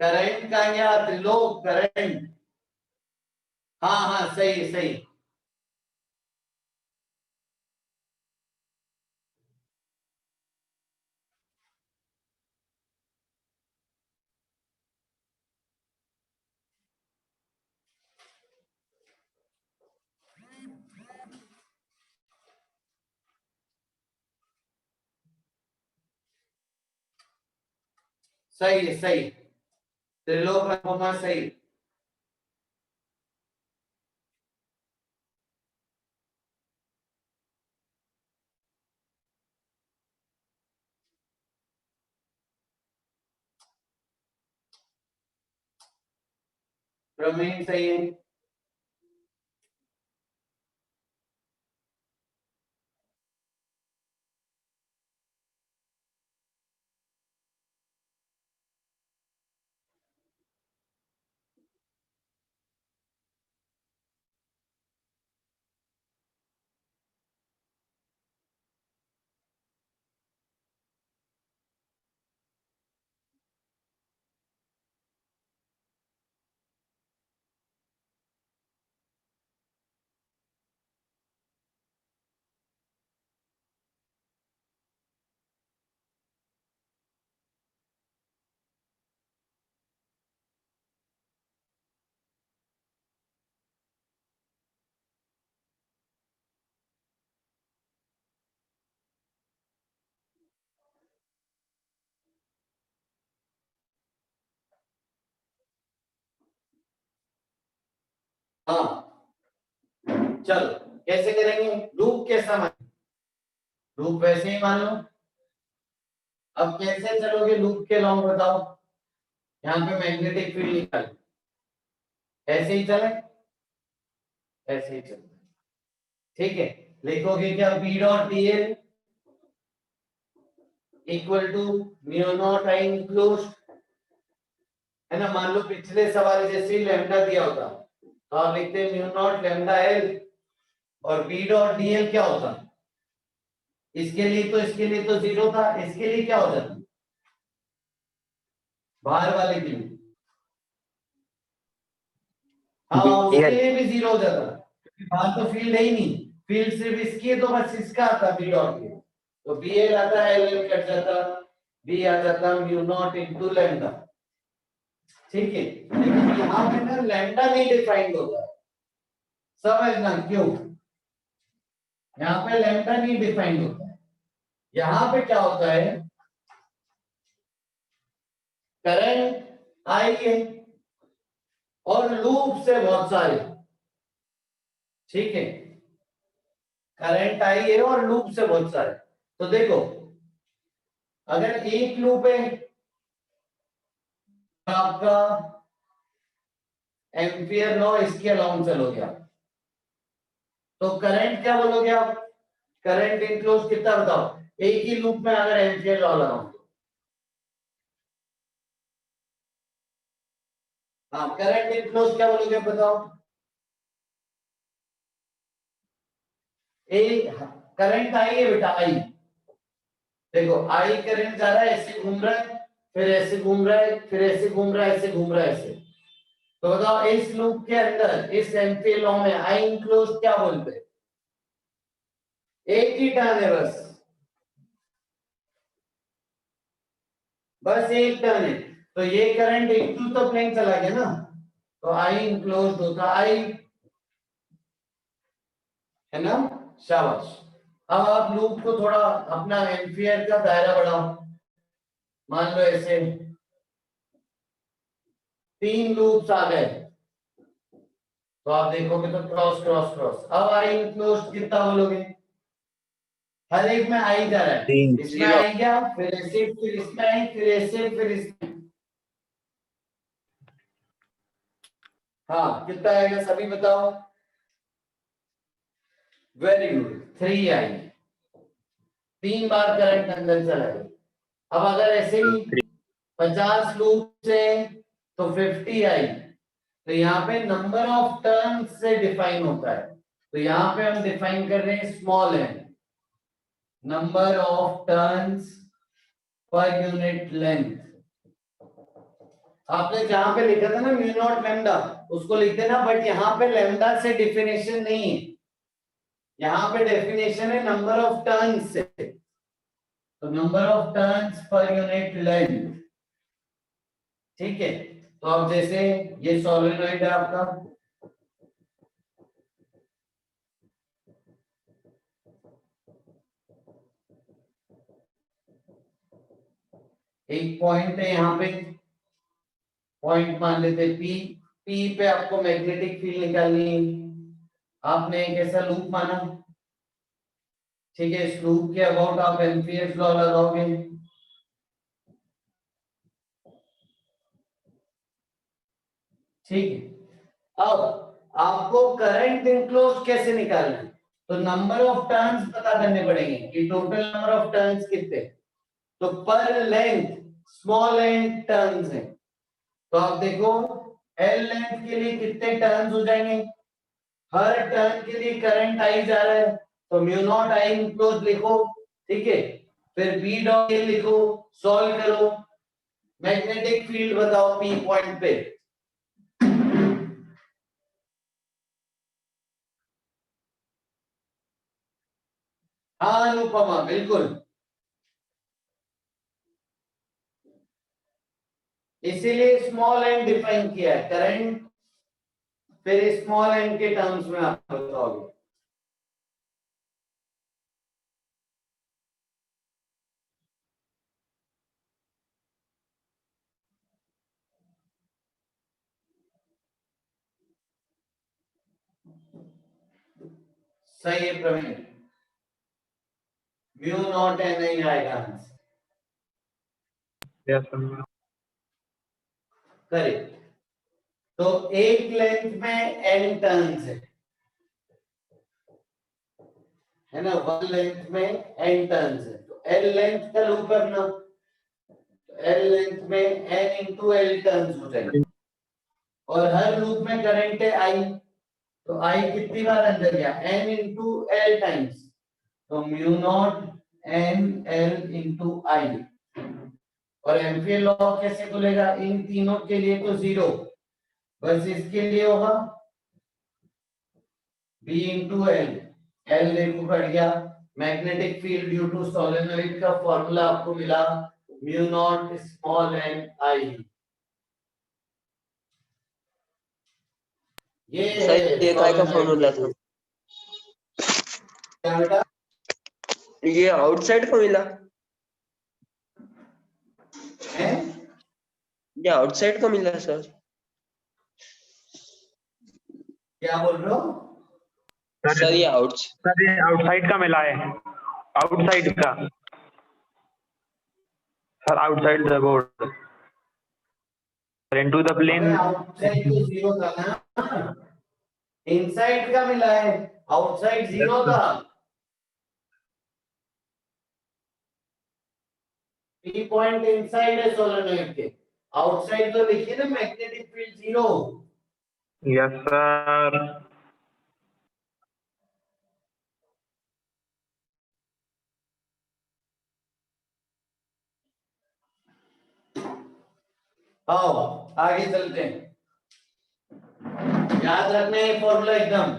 करंट का यहाँ त्रिलोक करंट, हाँ हाँ सही सही, सही है सही, त्रिलोक अनुपमा सही। प्रमेय सही है। हाँ चलो कैसे करेंगे, लूप कैसा मान, लूप वैसे ही मान लो। अब कैसे चलोगे लूप के लॉन्ग बताओ, यहाँ पे मैग्नेटिक फील्ड निकाल, ऐसे ही चले, ऐसे ही चलते। ठीक है, लिखोगे क्या, B dot D L equal to mu naught I enclose, है ना। मान लो पिछले सवाल जैसे लैम्डा दिया होता तो आप लिखते हैं म्यू नॉट लैम्डा एल, और बी डॉट डी एल क्या होता, इसके लिए तो जीरो था, इसके लिए क्या हो जाता, बाहर वाले के लिए, हाँ उसके लिए भी जीरो हो जाता, क्योंकि बाहर तो फील्ड है ही नहीं, फील्ड सिर्फ इसकी है, तो बस इसका आता बी डॉट के, तो बी एल आता है, एल एल कट जाता, बी आ जाता म्यू नॉट इनटू लैम्डा। ठीक है, लेकिन यहाँ पे ना लैम्डा नहीं डिफाइंड होता, समझना क्यों, यहाँ पे लैम्डा नहीं डिफाइंड होता है। यहाँ पे क्या होता है, करंट आई है और लूप से बहुत सारे, ठीक है, करंट आई है और लूप से बहुत सारे। तो देखो अगर एक लूप है तो आपका एम्पियर लॉ इसके अलाउंग चलोगे आप, तो करंट क्या बोलोगे आप, करंट इनक्लोज कितना बताओ, एक ही लूप में अगर एम्पियर लॉ लगाऊं तो, हाँ करंट इनक्लोज क्या बोलोगे बताओ, एक करंट आई है बेटा आई, देखो आई करंट जा रहा है, ऐसे घूम रहा है, फिर ऐसे घूम रहा है, फिर ऐसे घूम रहा है, ऐसे घूम रहा है, ऐसे। तो बताओ इस लूप के अंदर इस एम्पियर लॉ में आई इनक्लोज क्या बोलते हैं, एक ही टर्न है बस, बस एक टर्न है, तो ये करंट इनटू द प्लेन चला गया ना, तो आई इनक्लोज्ड होता आई, है ना। शाबाश। अब आप लूप को थोड़ा अपना एम्पियर का दायरा बढ़ाओ, मान लो ऐसे 3 लूप्स आ गए, तो आप देखोगे तो क्रॉस क्रॉस क्रॉस। अब आई इनक्लोज्ड कितना बोलोगे, हर एक में आई जा रहा है, इसमें आई गया, फिर ऐसे, फिर इसमें आई, फिर ऐसे, फिर इसमें। हाँ कितना आएगा सभी बताओ। वेरी गुड, 3 आई, 3 बार करंट अंदर चला गया। अब अगर ऐसे ही 50 लूप से तो 50 आई, तो यहाँ पे नंबर ऑफ टर्न से डिफाइन होता है, तो यहाँ पे हम डिफाइन कर रहे हैं small N, number of turns per unit length. आपने जहां पे लिखा था ना म्यू नॉट लैम्डा, उसको लिख देना, बट यहाँ पे लैम्डा से डेफिनेशन नहीं है, यहाँ पे डेफिनेशन है नंबर ऑफ टर्न्स से, तो number of turns per unit length. ठीक है, तो अब जैसे ये सोलेनोइड है आपका, एक पॉइंट है यहाँ पे, पॉइंट मान लेते पी, पी पे आपको मैग्नेटिक फील्ड निकालनी है, आपने एक ऐसा लूप माना, ठीक है, इस लूप के अबाउट आप एम्पियर्स लॉ लगाओगे, ठीक है। अब आपको करंट इनक्लोज कैसे निकालना है, तो नंबर ऑफ टर्न्स पता करने पड़ेंगे कि टोटल नंबर ऑफ टर्न्स कितने, तो पर लेंथ स्मॉल एन टर्न्स है, तो आप देखो एल लेंथ के लिए कितने टर्न्स हो जाएंगे, हर टर्न के लिए करंट आई जा रहा है, तो म्यू नॉट आई इनक्लोज लिखो, ठीक है, फिर बी डॉट ए लिखो, सॉल्व करो, मैग्नेटिक फील्ड बताओ पी पॉइंट पे। हाँ अनुपमा बिल्कुल, इसीलिए स्मॉल एन डिफाइन किया है, करंट फिर स्मॉल एन के टर्म्स में आप बताओगे। सही है प्रवीण, म्यू नॉट एन ही आएगा आंसर, यस सर। करेक्ट। तो एक लेंथ में एन टर्न्स है ना, वन लेंथ में एन टर्न्स है, तो एल लेंथ का लूप है अपना, एल लेंथ में एन इंटू एल टर्न्स हो जाएंगे, और हर लूप में करंट है आई, तो आई कितनी बार अंदर गया, एन इंटू एल टाइम्स, तो mu naught N L into I, और एम्पियर लॉ कैसे खुलेगा, इन तीनों के लिए तो 0, बस इसके लिए होगा बी इंटू एल, एल देखो कट गया, magnetic field due to solenoid का फॉर्मूला आपको मिला mu naught small N I, ये सर ये काय का फॉर्मूला था, क्या बेटा, ये आउटसाइड को मिला, है ये आउटसाइड को मिला सर। क्या बोल रहे हो, सर ये सर ये आउटसाइड का मिला है, आउटसाइड का sir, outside the board into the plane. Outside तो 0 था ना, इनसाइड का मिला है, आउटसाइड 0 था, पी पॉइंट इनसाइड है सोलेनोइड के, आउटसाइड तो लिखिए ना मैग्नेटिक फील्ड 0। Yes sir. आओ आगे चलते हैं, याद रखना है फॉर्मूला एकदम,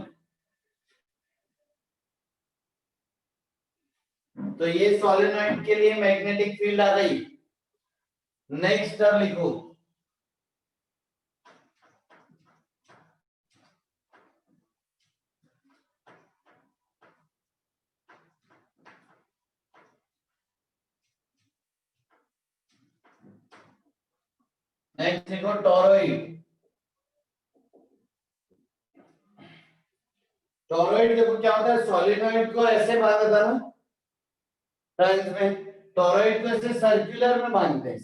तो ये सोलेनोइड के लिए मैग्नेटिक फील्ड आ गई, नेक्स्ट टर्म लिखो, नेक्स्ट लिखो टोरॉइड। टोरॉइड देखो क्या होता है, सॉलिनॉइड को ऐसे बांधा था ना टर्न्स में, टोरॉइड को ऐसे सर्कुलर में बांधते हैं।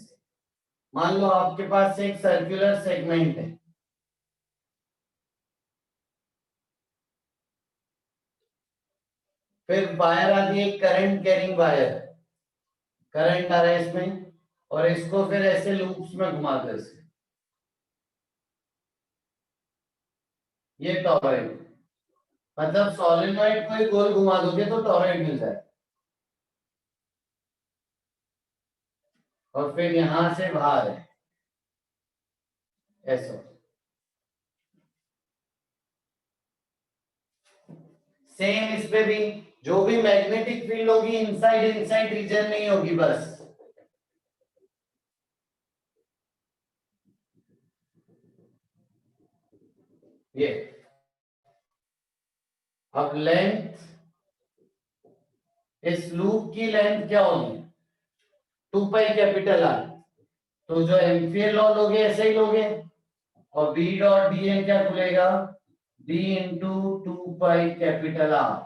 मान लो आपके पास एक सर्कुलर सेगमेंट है, फिर वायर आती है, करंट कैरिंग वायर, करंट आ रहा है इसमें, और इसको फिर ऐसे लूप्स में घुमाते हैं इसे। ये टॉरॉइड, मतलब सॉलिनॉइड को ही गोल घुमा दोगे तो टॉरॉइड मिल जाए, और फिर यहां से बाहर है ऐसा। सेम इस पे भी, जो भी मैग्नेटिक फील्ड होगी इनसाइड इनसाइड रीजन नहीं होगी बस। ये अब लेंथ, इस लूप की लेंथ क्या होगी, 2 पाई कैपिटल आर। तो जो एम्पियर लॉ लोगे ऐसे ही लोगे, और बी डॉट डी एन क्या खुलेगा, B into 2 pi capital R.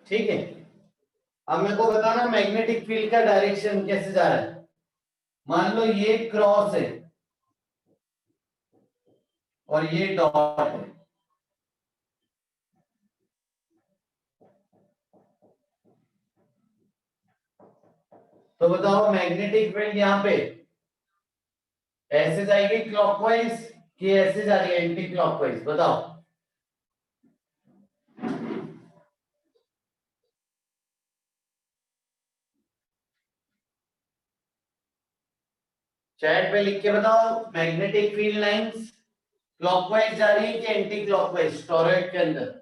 ठीक है, अब मेरे को बताना मैग्नेटिक फील्ड का डायरेक्शन कैसे जा रहा है। मान लो ये क्रॉस है और ये डॉट है, तो बताओ मैग्नेटिक फील्ड यहाँ पे ऐसे जाएगी क्लॉकवाइज कि ऐसे जा रही है एंटी क्लॉकवाइज, बताओ। चैट पे लिख के बताओ, मैग्नेटिक फील्ड लाइंस क्लॉकवाइज जा रही है कि एंटी क्लॉकवाइज टॉरॉइड के अंदर।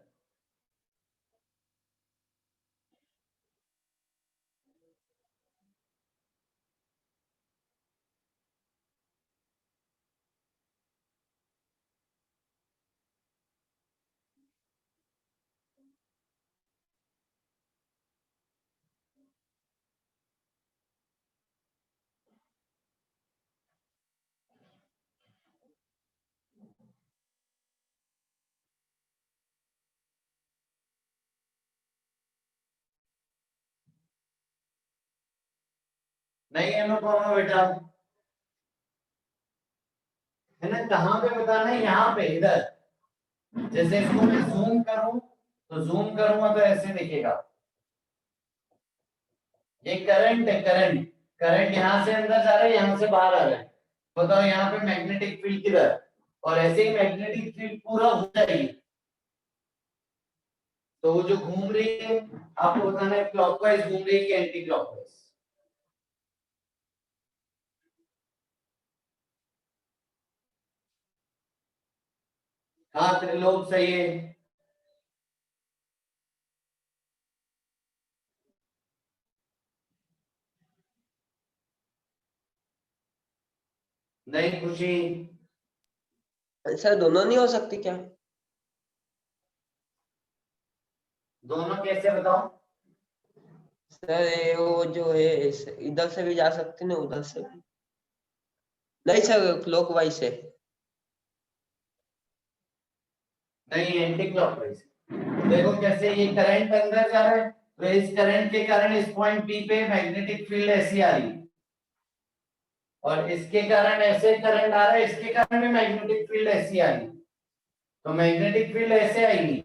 नहीं अनुपमा बेटा, है ना, कहाँ पे बताना है, यहाँ पे इधर। जैसे इसको मैं जूम करूं तो जूम करूंगा तो ऐसे दिखेगा, ये करंट है, करंट, करंट यहाँ से अंदर जा रहा है, यहाँ से बाहर आ रहा है। बताओ यहाँ पे मैग्नेटिक फील्ड किधर, और ऐसे ही मैग्नेटिक फील्ड पूरा हो जाएगी, तो वो जो घूम रही है आपको बताना है क्लॉकवाइज घूम रही है कि एंटी क्लॉकवाइज। हाँ त्रिलोक सही है। नहीं खुशी, सर दोनों नहीं हो सकती क्या? दोनों कैसे बताओ। सर ये वो जो है इधर से भी जा सकती ना उधर से भी। नहीं सर क्लॉकवाइज है। नहीं एंटी क्लॉकवाइज। देखो कैसे ये करंट अंदर जा रहा है, तो इस करंट के कारण इस पॉइंट पी पे मैग्नेटिक फील्ड ऐसी आ रही है, और इसके कारण ऐसे करंट आ रहा है, इसके कारण भी मैग्नेटिक फील्ड ऐसी आ रही है, तो मैग्नेटिक फील्ड ऐसे आएगी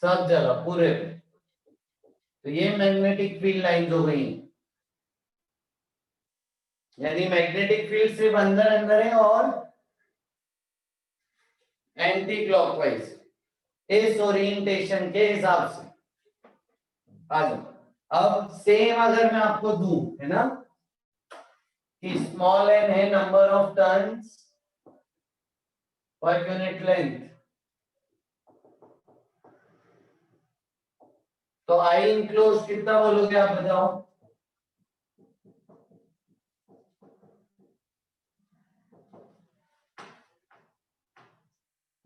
सब जगह पूरे पे। तो ये मैग्नेटिक फील्ड लाइंस हो गई, यानी मैग्नेटिक फील्ड सिर्फ अंदर अंदर है और एंटी क्लॉकवाइज इस ओरिएंटेशन के हिसाब से। आ जाओ, अब सेम अगर मैं आपको दूं, है ना, कि स्मॉल एन है number of turns per unit length. तो आई इनक्लोज कितना बोलोगे आप बताओ?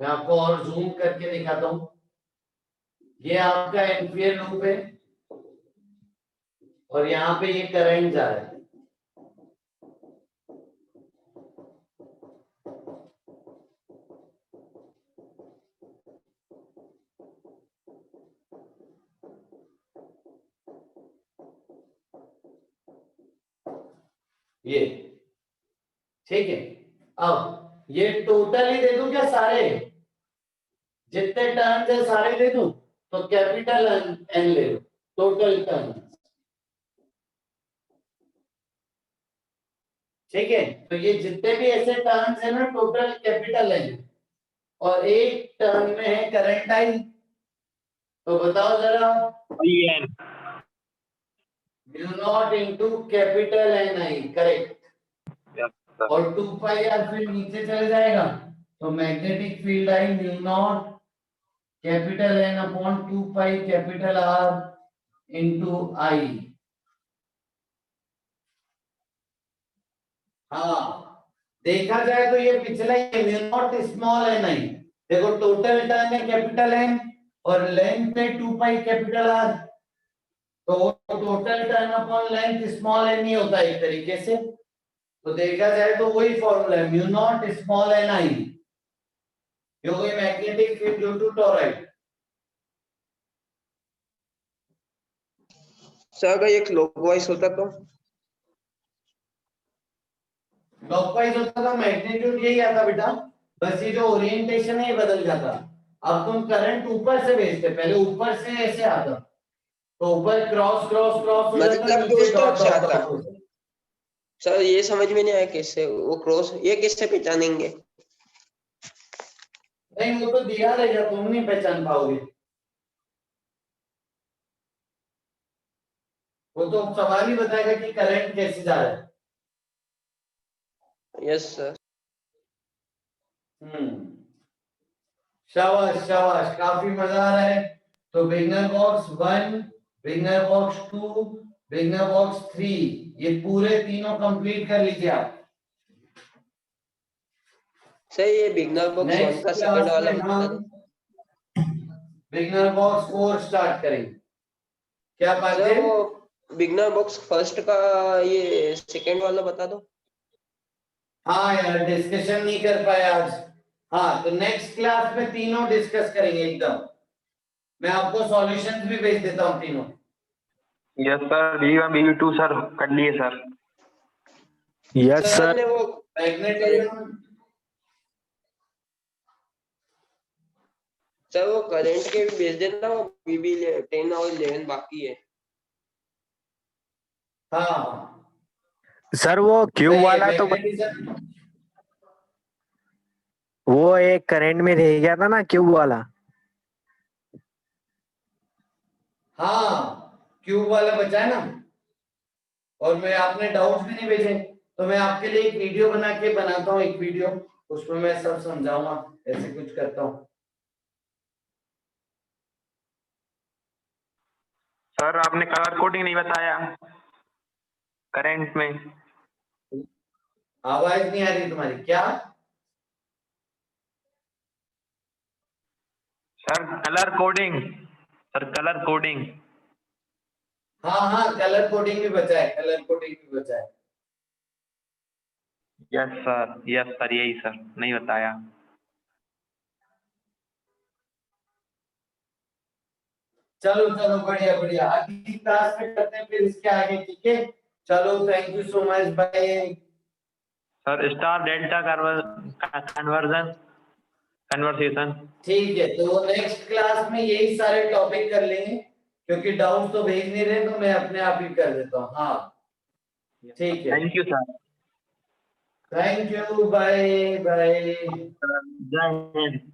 मैं आपको और जूम करके दिखाता हूं। ये आपका एम्पियर लूप है और यहाँ पे ये करंट जा रहा है। ये ठीक है। अब ये टोटल ही दे दूं क्या सारे? जितने टर्न्स है सारे दे दूं? तो कैपिटल एन ले लो, टोटल टर्न। ठीक है, तो ये जितने भी ऐसे टर्न्स है ना टोटल कैपिटल एन, और एक टर्न में है करंट आई। तो बताओ जरा, EN mu naught into capital N I, correct. yes sir और 2 पाई आर फिर नीचे चले जाएगा, तो magnetic field I mu naught capital N upon 2 pi capital R into I. हाँ, देखा जाए तो ये पिछला ही mu naught small N I. देखो टोटल टर्न है कैपिटल एन और लेंथ है 2 पाई कैपिटल आर, तो total turn upon length small n ही होता है एक तरीके से। तो देखा जाए तो वही फॉर्मूला है, mu naught small N I, क्योंकि magnetic field due to toroid. Sir अगर ये क्लॉकवाइज होता तो? क्लॉकवाइज होता तो मैग्नीट्यूड यही आता बेटा, बस ये जो ओरिएंटेशन है ये बदल जाता। अब तुम करंट ऊपर से भेजते, पहले ऊपर से ऐसे आता, तो ऊपर क्रॉस क्रॉस क्रॉस हो जाता, मतलब कि नीचे उस तरफ डॉट से डॉट आता। डॉट हो जाता। सर ये समझ में नहीं आया कैसे वो क्रॉस, ये किससे पहचानेंगे? नहीं वो तो दिया रहेगा, तुम नहीं पहचान पाओगे, वो तो सवाल ही बताएगा कि करंट कैसे जा रहा है। Yes sir. शाबाश शाबाश, काफी मजा आ रहा है। तो beginner box 1, beginner box 2, beginner box 3, ये पूरे तीनों कंप्लीट कर लीजिए आप। सर ये बिगनर बॉक्स 1 नेक्स्ट का सेकंड क्लास वाला में बता दो। हम बिगनर बॉक्स 4 स्टार्ट करेंगे। क्या बात सर है? वो बिगनर बॉक्स फर्स्ट का ये सेकंड वाला बता दो। हाँ यार, डिस्कशन नहीं कर पाए आज। हाँ, तो नेक्स्ट क्लास में तीनों डिस्कस करेंगे एकदम। मैं आपको सॉल्यूशंस भी भेज देता हूँ तीनों। yes sir BB1 BB2 sir कर लिए सर यस सर सर। ने वो मैग्नेटिज्म, सर वो करंट के भी भेज देना, वो बीबी 10 और 11 बाकी है। हाँ सर वो क्यू वाला तो मैग्नेटिज्म, वो एक करंट में रह गया था ना क्यू वाला। हाँ क्यूब वाला बचा है ना, और मैं आपने डाउट्स भी नहीं भेजे, तो मैं आपके लिए एक वीडियो बना के बनाता हूँ, एक वीडियो, उसमें मैं सब समझाऊंगा, ऐसे कुछ करता हूँ। सर आपने कलर कोडिंग नहीं बताया करंट में। आवाज नहीं आ रही तुम्हारी क्या? Sir colour coding, sir colour coding. हाँ हाँ, कलर कोडिंग भी बचा है, कलर कोडिंग भी बचा है। यस सर यही सर नहीं बताया। चलो चलो, बढ़िया बढ़िया, अगली क्लास में करते हैं फिर इसके आगे, ठीक है? चलो, thank you so much, bye. Sir star delta conversion conversation. ठीक है, तो नेक्स्ट क्लास में यही सारे टॉपिक कर लेंगे, क्योंकि डाउट तो भेज नहीं रहे, तो मैं अपने आप ही कर देता हूँ। हाँ ठीक है, thank you sir. Thank you, bye bye. जय हिंद।